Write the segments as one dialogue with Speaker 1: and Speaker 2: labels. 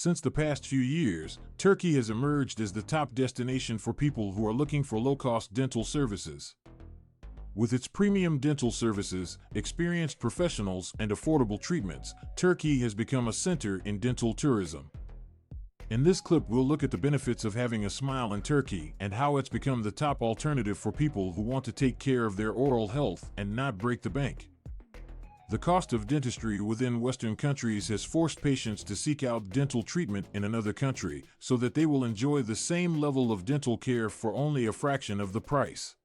Speaker 1: Since the past few years, Turkey has emerged as the top destination for people who are looking for low-cost dental services. With its premium dental services, experienced professionals, and affordable treatments, Turkey has become a center in dental tourism. In this clip, we'll look at the benefits of having a smile in Turkey and how it's become the top alternative for people who want to take care of their oral health and not break the bank. The cost of dentistry within Western countries has forced patients to seek out dental treatment in another country so that they will enjoy the same level of dental care for only a fraction of the price.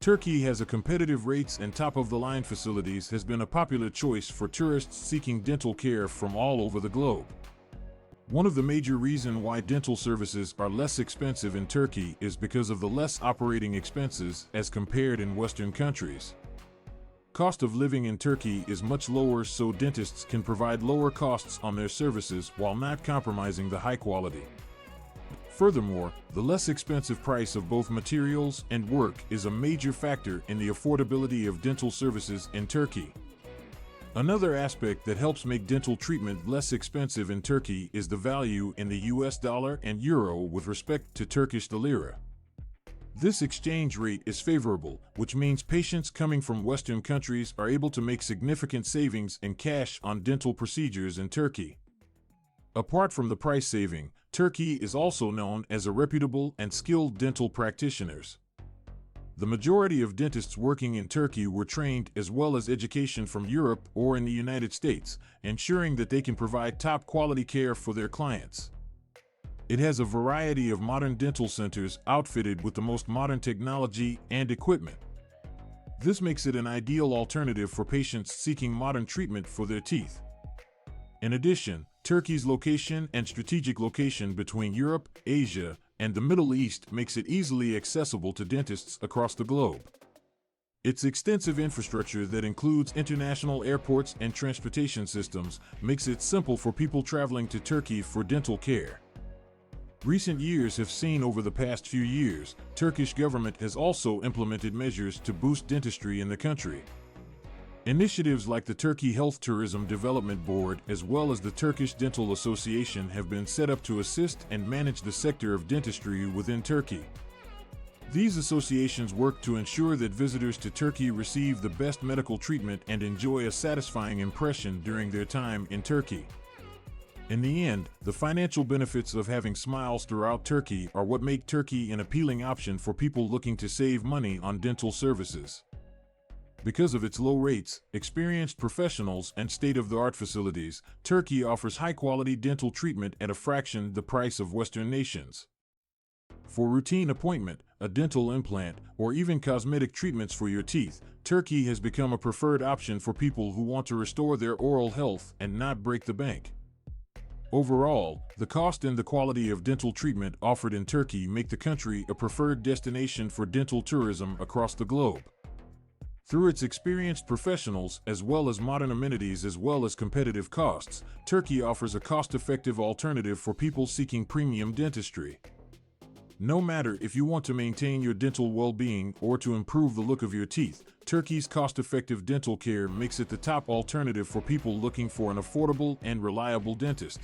Speaker 1: Turkey has a competitive rates and top-of-the-line facilities has been a popular choice for tourists seeking dental care from all over the globe. One of the major reasons why dental services are less expensive in Turkey is because of the less operating expenses as compared in Western countries. Cost of living in Turkey is much lower, so dentists can provide lower costs on their services while not compromising the high quality. Furthermore, the less expensive price of both materials and work is a major factor in the affordability of dental services in Turkey. Another aspect that helps make dental treatment less expensive in Turkey is the value in the US dollar and euro with respect to Turkish lira. This exchange rate is favorable, which means patients coming from Western countries are able to make significant savings in cash on dental procedures in Turkey. Apart from the price saving, Turkey is also known as a reputable and skilled dental practitioners. The majority of dentists working in Turkey were trained as well as education from Europe or in the United States, ensuring that they can provide top quality care for their clients. It has a variety of modern dental centers outfitted with the most modern technology and equipment. This makes it an ideal alternative for patients seeking modern treatment for their teeth. In addition, Turkey's location and strategic location between Europe, Asia, and the Middle East makes it easily accessible to dentists across the globe. Its extensive infrastructure that includes international airports and transportation systems makes it simple for people traveling to Turkey for dental care. Recent years have seen over the past few years, Turkish government has also implemented measures to boost dentistry in the country. Initiatives like the Turkey Health Tourism Development Board as well as the Turkish Dental Association have been set up to assist and manage the sector of dentistry within Turkey. These associations work to ensure that visitors to Turkey receive the best medical treatment and enjoy a satisfying impression during their time in Turkey. In the end, the financial benefits of having smiles throughout Turkey are what make Turkey an appealing option for people looking to save money on dental services. Because of its low rates, experienced professionals, and state-of-the-art facilities, Turkey offers high-quality dental treatment at a fraction the price of Western nations. For routine appointment, a dental implant, or even cosmetic treatments for your teeth, Turkey has become a preferred option for people who want to restore their oral health and not break the bank. Overall, the cost and the quality of dental treatment offered in Turkey make the country a preferred destination for dental tourism across the globe. Through its experienced professionals as well as modern amenities as well as competitive costs, Turkey offers a cost-effective alternative for people seeking premium dentistry. No matter if you want to maintain your dental well-being or to improve the look of your teeth, Turkey's cost-effective dental care makes it the top alternative for people looking for an affordable and reliable dentist.